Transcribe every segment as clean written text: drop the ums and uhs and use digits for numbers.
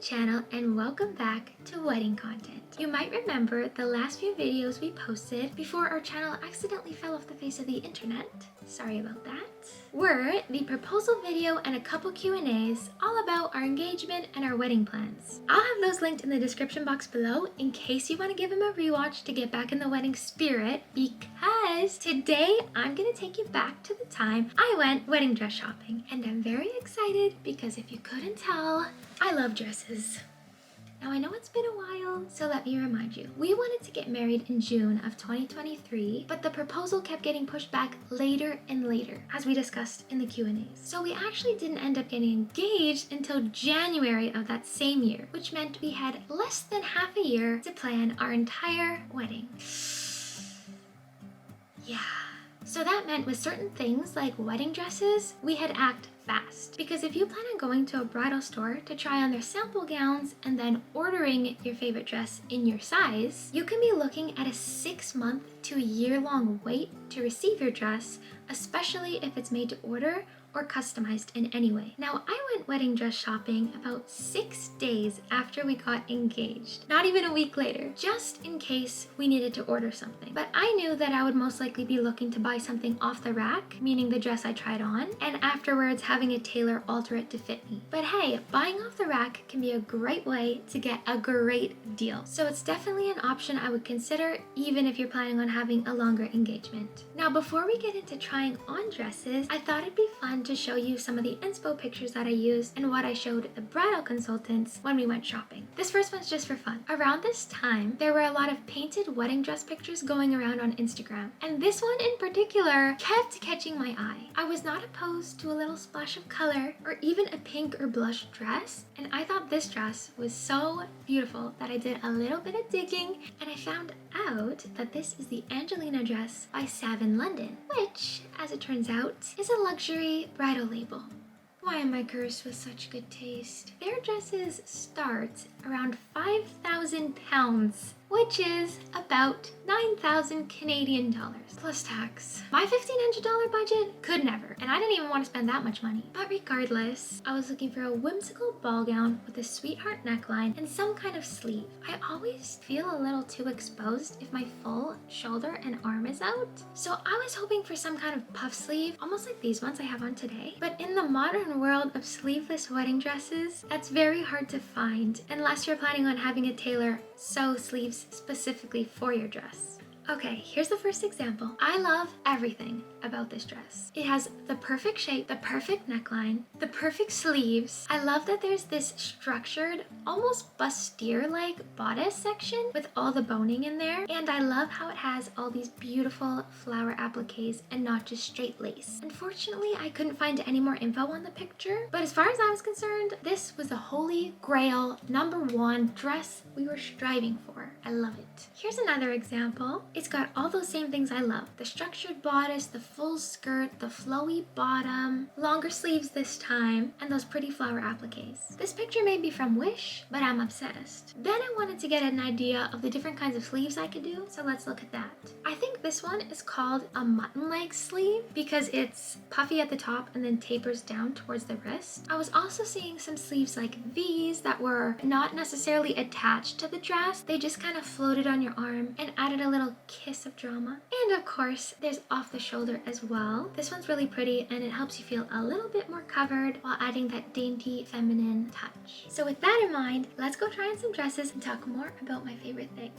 channel and welcome back to wedding content. You might remember the last few videos we posted before our channel accidentally fell off the face of the internet. Sorry about that. Were the proposal video and a couple Q&As all about our engagement and our wedding plans. I'll have those linked in the description box below in case you want to give them a rewatch to get back in the wedding spirit, because today I'm going to take you back to the time I went wedding dress shopping. And I'm very excited because if you couldn't tell, I love dresses. Now I know it's been a while, so let me remind you. We wanted to get married in June of 2023, but the proposal kept getting pushed back later and later, as we discussed in the Q&As. So we actually didn't end up getting engaged until January of that same year, which meant we had less than half a year to plan our entire wedding. Yeah. So that meant with certain things like wedding dresses, we had to act fast. Because if you plan on going to a bridal store to try on their sample gowns and then ordering your favorite dress in your size, you can be looking at a 6-month to a year-long wait to receive your dress, especially if it's made to order or customized in any way. Now, I went wedding dress shopping about 6 days after we got engaged, not even a week later, just in case we needed to order something. But I knew that I would most likely be looking to buy something off the rack, meaning the dress I tried on, and afterwards having a tailor alter it to fit me. But hey, buying off the rack can be a great way to get a great deal. So it's definitely an option I would consider even if you're planning on having a longer engagement. Now, before we get into trying on dresses, I thought it'd be fun to show you some of the inspo pictures that I used and what I showed the bridal consultants when we went shopping. This first one's just for fun. Around this time, there were a lot of painted wedding dress pictures going around on Instagram, and this one in particular kept catching my eye. I was not opposed to a little splash of color or even a pink or blush dress, and I thought this dress was so beautiful that I did a little bit of digging and I found out that this is the Angelina dress by Savin London, which, as it turns out, is a luxury bridal label. Why am I cursed with such good taste? Their dresses start around 5,000 pounds, which is about 9,000 Canadian dollars plus tax. My $1,500 budget could never, and I didn't even want to spend that much money. But regardless, I was looking for a whimsical ball gown with a sweetheart neckline and some kind of sleeve. I always feel a little too exposed if my full shoulder and arm is out. So I was hoping for some kind of puff sleeve, almost like these ones I have on today. But in the modern world of sleeveless wedding dresses, that's very hard to find unless you're planning on having a tailor sew sleeves specifically for your dress. Okay, here's the first example. I love everything about this dress. It has the perfect shape, the perfect neckline, the perfect sleeves. I love that there's this structured, almost bustier-like bodice section with all the boning in there. And I love how it has all these beautiful flower appliques and not just straight lace. Unfortunately, I couldn't find any more info on the picture, but as far as I was concerned, this was the holy grail #1 dress we were striving for. I love it. Here's another example. It's got all those same things I love. The structured bodice, the full skirt, the flowy bottom, longer sleeves this time, and those pretty flower appliques. This picture may be from Wish, but I'm obsessed. Then I wanted to get an idea of the different kinds of sleeves I could do, so let's look at that. I think this one is called a mutton leg sleeve because it's puffy at the top and then tapers down towards the wrist. I was also seeing some sleeves like these that were not necessarily attached to the dress. They just kind of floated on your arm and added a little kiss of drama. And of course, there's off the shoulder as well. This one's really pretty and it helps you feel a little bit more covered while adding that dainty feminine touch. So with that in mind, let's go try on some dresses and talk more about my favorite thing.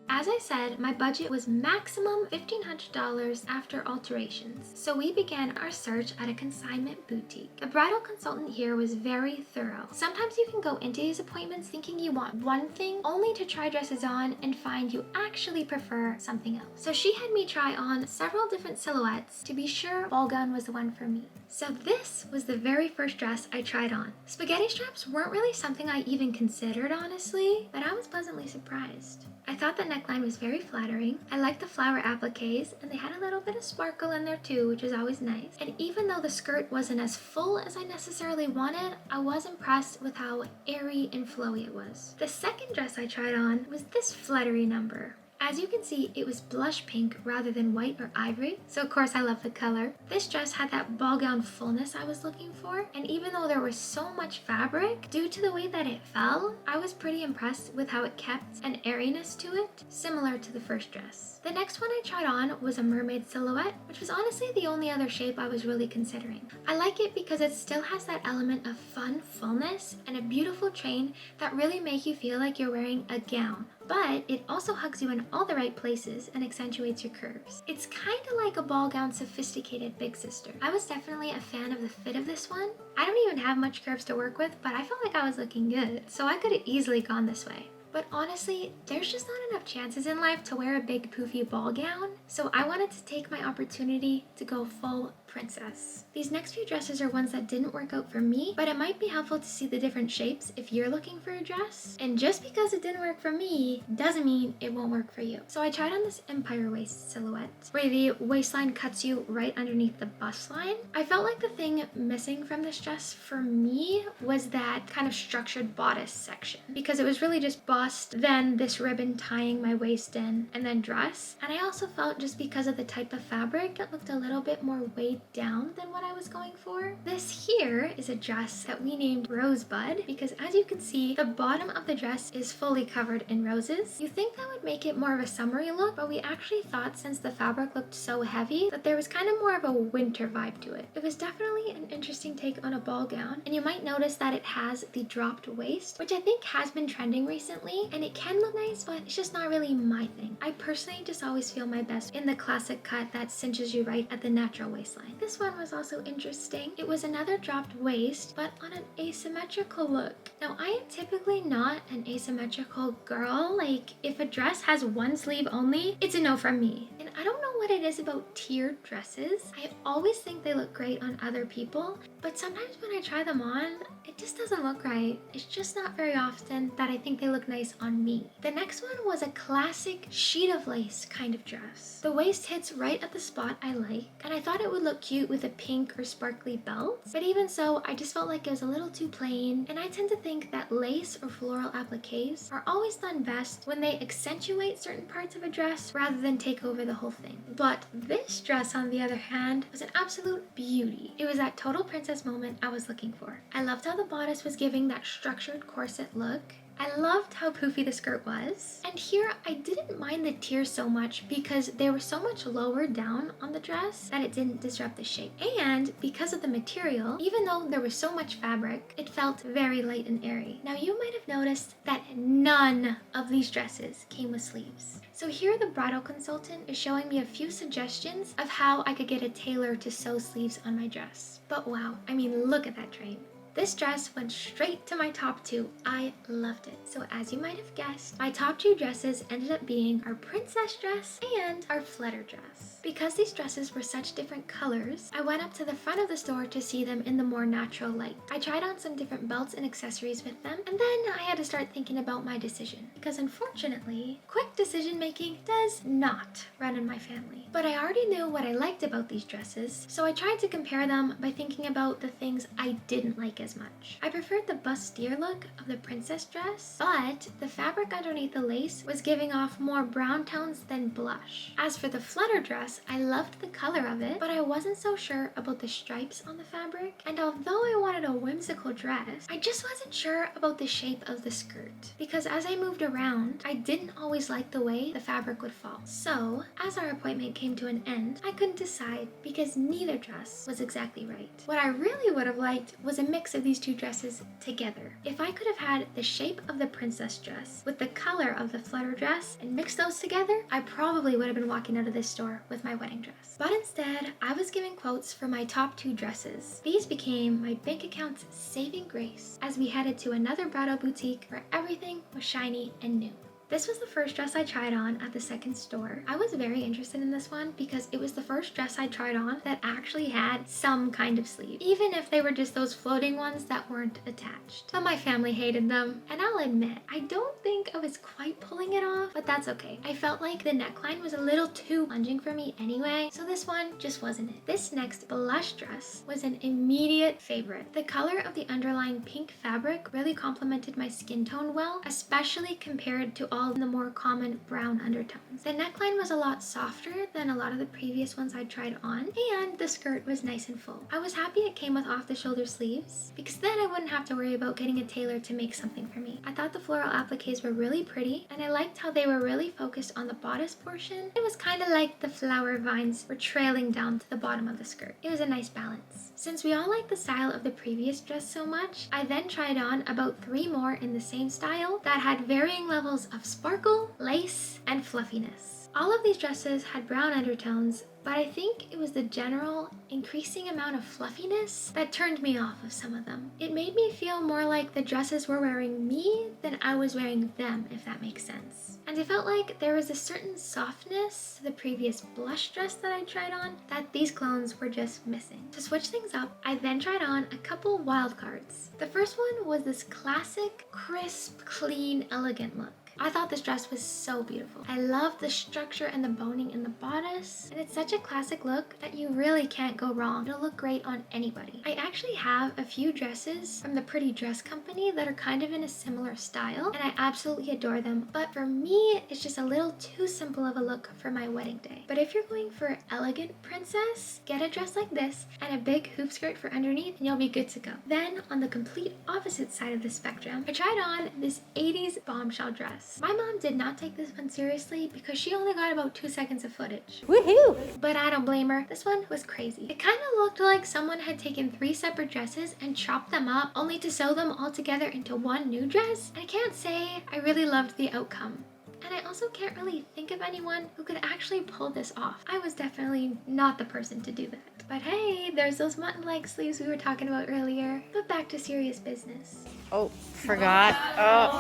As I said, my budget was maximum $1,500 after alterations, so we began our search at a consignment boutique. The bridal consultant here was very thorough. Sometimes you can go into these appointments thinking you want one thing, only to try dresses on and find you actually prefer something else. So she had me try on several different silhouettes to be sure ball gown was the one for me. So this was the very first dress I tried on. Spaghetti straps weren't really something I even considered, honestly, but I was pleasantly surprised. I thought the neckline was very flattering. I liked the flower appliques, and they had a little bit of sparkle in there too, which is always nice. And even though the skirt wasn't as full as I necessarily wanted, I was impressed with how airy and flowy it was. The second dress I tried on was this fluttery number. As you can see, it was blush pink rather than white or ivory, so of course I love the color. This dress had that ball gown fullness I was looking for, and even though there was so much fabric, due to the way that it fell, I was pretty impressed with how it kept an airiness to it, similar to the first dress. The next one I tried on was a mermaid silhouette, which was honestly the only other shape I was really considering. I like it because it still has that element of fun fullness and a beautiful train that really make you feel like you're wearing a gown, but it also hugs you in all the right places and accentuates your curves. It's kind of like a ball gown sophisticated big sister. I was definitely a fan of the fit of this one. I don't even have much curves to work with, but I felt like I was looking good, so I could have easily gone this way. But honestly, there's just not enough chances in life to wear a big poofy ball gown, so I wanted to take my opportunity to go full princess. These next few dresses are ones that didn't work out for me, but it might be helpful to see the different shapes if you're looking for a dress. And just because it didn't work for me doesn't mean it won't work for you. So I tried on this empire waist silhouette where the waistline cuts you right underneath the bust line. I felt like the thing missing from this dress for me was that kind of structured bodice section, because it was really just bust, then this ribbon tying my waist in, and then dress. And I also felt, just because of the type of fabric, it looked a little bit more weighed down than what I was going for. This here is a dress that we named Rosebud because, as you can see, the bottom of the dress is fully covered in roses. You think that would make it more of a summery look, but we actually thought, since the fabric looked so heavy, that there was kind of more of a winter vibe to it. It was definitely an interesting take on a ball gown, and you might notice that it has the dropped waist, which I think has been trending recently, and it can look nice, but it's just not really my thing. I personally just always feel my best in the classic cut that cinches you right at the natural waistline. This one was also interesting. It was another dropped waist, but on an asymmetrical look. Now, I am typically not an asymmetrical girl. Like, if a dress has one sleeve only, it's a no from me. And I don't know what it is about tiered dresses. I always think they look great on other people, but sometimes when I try them on, it just doesn't look right. It's just not very often that I think they look nice on me. The next one was a classic sheet of lace kind of dress. The waist hits right at the spot I like, and I thought it would look cute with a pink or sparkly belt, but even so, I just felt like it was a little too plain, and I tend to think that lace or floral appliques are always done best when they accentuate certain parts of a dress rather than take over the whole thing. But this dress, on the other hand, was an absolute beauty. It was that total princess moment I was looking for. I loved how the bodice was giving that structured corset look. I loved how poofy the skirt was. And here, I didn't mind the tiers so much because they were so much lower down on the dress that it didn't disrupt the shape. And because of the material, even though there was so much fabric, it felt very light and airy. Now, you might have noticed that none of these dresses came with sleeves. So here, the bridal consultant is showing me a few suggestions of how I could get a tailor to sew sleeves on my dress. But wow, I mean, look at that train. This dress went straight to my top two. I loved it. So as you might have guessed, my top two dresses ended up being our princess dress and our flutter dress. Because these dresses were such different colors, I went up to the front of the store to see them in the more natural light. I tried on some different belts and accessories with them, and then I had to start thinking about my decision. Because unfortunately, quick decision making does not run in my family. But I already knew what I liked about these dresses, so I tried to compare them by thinking about the things I didn't like as much. I preferred the bustier look of the princess dress, but the fabric underneath the lace was giving off more brown tones than blush. As for the flutter dress, I loved the color of it, but I wasn't so sure about the stripes on the fabric, and although I wanted a whimsical dress, I just wasn't sure about the shape of the skirt, because as I moved around, I didn't always like the way the fabric would fall. So, as our appointment came to an end, I couldn't decide because neither dress was exactly right. What I really would have liked was a mix of these two dresses together. If I could have had the shape of the princess dress with the color of the flutter dress and mixed those together, I probably would have been walking out of this store with my wedding dress. But instead, I was giving quotes for my top two dresses. These became my bank account's saving grace as we headed to another bridal boutique where everything was shiny and new. This was the first dress I tried on at the second store. I was very interested in this one because it was the first dress I tried on that actually had some kind of sleeve, even if they were just those floating ones that weren't attached. But my family hated them, and I'll admit, I don't think I was quite pulling it off, but that's okay. I felt like the neckline was a little too plunging for me anyway, so this one just wasn't it. This next blush dress was an immediate favorite. The color of the underlying pink fabric really complemented my skin tone well, especially compared to all the more common brown undertones. The neckline was a lot softer than a lot of the previous ones I'd tried on, and the skirt was nice and full. I was happy it came with off-the-shoulder sleeves, because then I wouldn't have to worry about getting a tailor to make something for me. I thought the floral appliques were really pretty, and I liked how they were really focused on the bodice portion. It was kind of like the flower vines were trailing down to the bottom of the skirt. It was a nice balance. Since we all liked the style of the previous dress so much, I then tried on about 3 more in the same style that had varying levels of sparkle, lace, and fluffiness. All of these dresses had brown undertones, but I think it was the general increasing amount of fluffiness that turned me off of some of them. It made me feel more like the dresses were wearing me than I was wearing them, if that makes sense. And it felt like there was a certain softness to the previous blush dress that I tried on that these clones were just missing. To switch things up, I then tried on a couple wild cards. The first one was this classic, crisp, clean, elegant look. I thought this dress was so beautiful. I love the structure and the boning in the bodice, and it's such a classic look that you really can't go wrong. It'll look great on anybody. I actually have a few dresses from the Pretty Dress Company that are kind of in a similar style, and I absolutely adore them, but for me, it's just a little too simple of a look for my wedding day. But if you're going for elegant princess, get a dress like this and a big hoop skirt for underneath, and you'll be good to go. Then, on the complete opposite side of the spectrum, I tried on this 80s bombshell dress. My mom did not take this one seriously because she only got about 2 seconds of footage. Woohoo! But I don't blame her. This one was crazy. It kind of looked like someone had taken 3 separate dresses and chopped them up only to sew them all together into one new dress. And I can't say I really loved the outcome. And I also can't really think of anyone who could actually pull this off. I was definitely not the person to do that. But hey, there's those mutton leg sleeves we were talking about earlier. But back to serious business. Oh, forgot. Oh.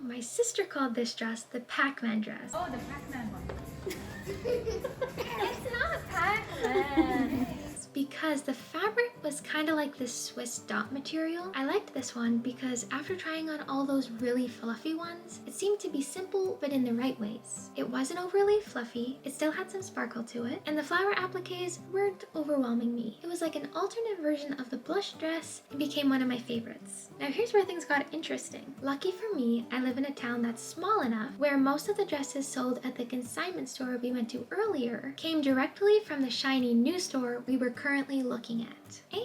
My sister called this dress the Pac-Man dress. Oh, the Pac-Man one. It's not Pac-Man. Because the fabric was kind of like this Swiss dot material. I liked this one because after trying on all those really fluffy ones, it seemed to be simple but in the right ways. It wasn't overly fluffy, it still had some sparkle to it, and the flower appliques weren't overwhelming me. It was like an alternate version of the blush dress and became one of my favorites. Now here's where things got interesting. Lucky for me, I live in a town that's small enough where most of the dresses sold at the consignment store we went to earlier came directly from the shiny new store we were currently looking at.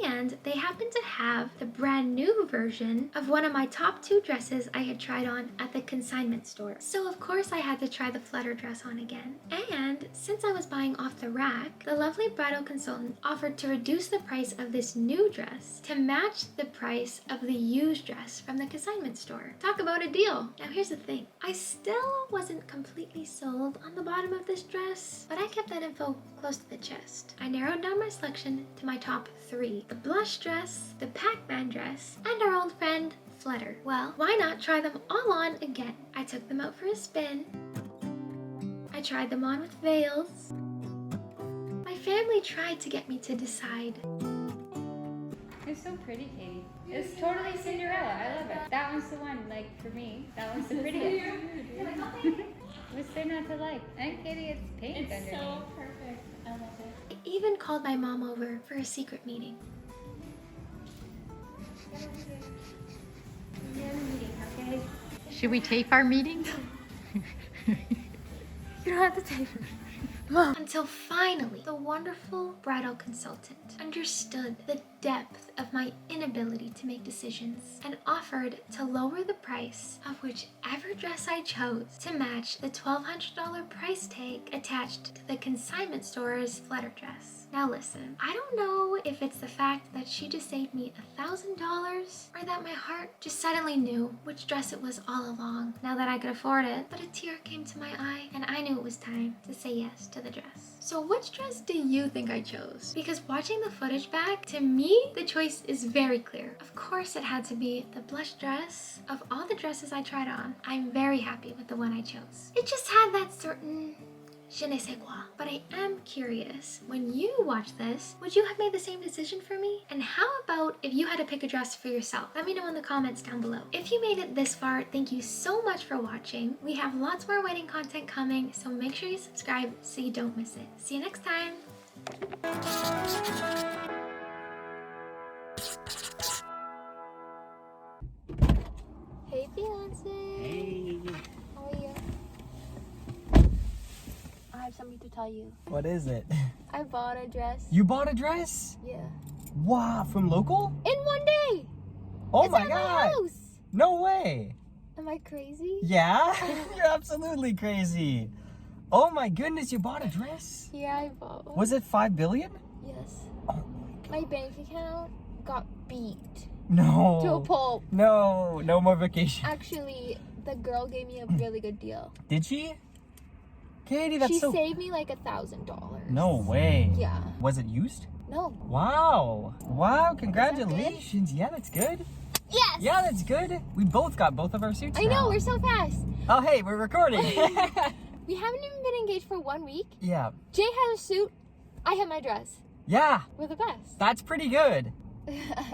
And they happened to have the brand new version of one of my top 2 dresses I had tried on at the consignment store. So of course I had to try the flutter dress on again. And since I was buying off the rack, the lovely bridal consultant offered to reduce the price of this new dress to match the price of the used dress from the consignment store. Talk about a deal. Now here's the thing. I still wasn't completely sold on the bottom of this dress, but I kept that info close to the chest. I narrowed down my selection to my top 3. The blush dress, the Pac-Man dress, and our old friend, Flutter. Well, why not try them all on again? I took them out for a spin. I tried them on with veils. My family tried to get me to decide. It's so pretty, Katie. It's totally Cinderella. I love it. That one's the one, like, for me. That one's the prettiest. What's there not to like? And Katie, it's pink underneath. It's so perfect. I love it. I even called my mom over for a secret meeting. Okay. Should we tape our meeting? You don't have to tape it. Mom. Until finally, the wonderful bridal consultant understood the depth of my inability to make decisions and offered to lower the price of whichever dress I chose to match the $1,200 price tag attached to the consignment store's flutter dress. Now listen, I don't know if it's the fact that she just saved me $1,000 or that my heart just suddenly knew which dress it was all along now that I could afford it, but a tear came to my eye and I knew it was time to say yes to the dress. So which dress do you think I chose? Because watching the footage back, to me, the choice is very clear. Of course it had to be the blush dress. Of all the dresses I tried on, I'm very happy with the one I chose. It just had that certain je ne sais quoi. But I am curious, when you watch this, would you have made the same decision for me? And how about if you had to pick a dress for yourself? Let me know in the comments down below. If you made it this far, thank you so much for watching. We have lots more wedding content coming, so make sure you subscribe so you don't miss it. See you next time. Hey, fiance. Hey. me to tell you. What is it? I bought a dress. You bought a dress? Yeah. Wow, from local? In one day! Oh It's my at god! my house! No way! Am I crazy? Yeah? You're absolutely crazy. Oh my goodness, you bought a dress? Yeah, I bought one. Was it 5 billion? Yes. Oh My bank account got beat no. to a pulp. No, no more vacation. Actually, the girl gave me a really good deal. Did she? Katie, that's She so... saved me like $1,000. No way. Yeah. Was it used? No. Wow. Wow, congratulations. Yeah, that's good. Yes! Yeah, that's good. We both got both of our suits I now. know, we're so fast. Oh, hey, we're recording. We haven't even been engaged for 1 week. Yeah. Jay has a suit. I have my dress. Yeah, We're the best. that's pretty good.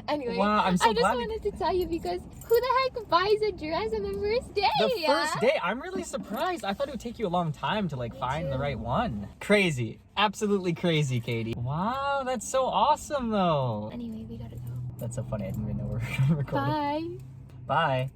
Anyway, Wow, I'm so I just glad- wanted to tell you because who the heck buys a dress on the first day? The first day, I'm really surprised. I thought it would take you a long time to like find the right one. Crazy. Absolutely crazy, Katie. Wow, that's so awesome though. Anyway, we gotta go. That's so funny. I didn't even know we were recording. Bye. Bye.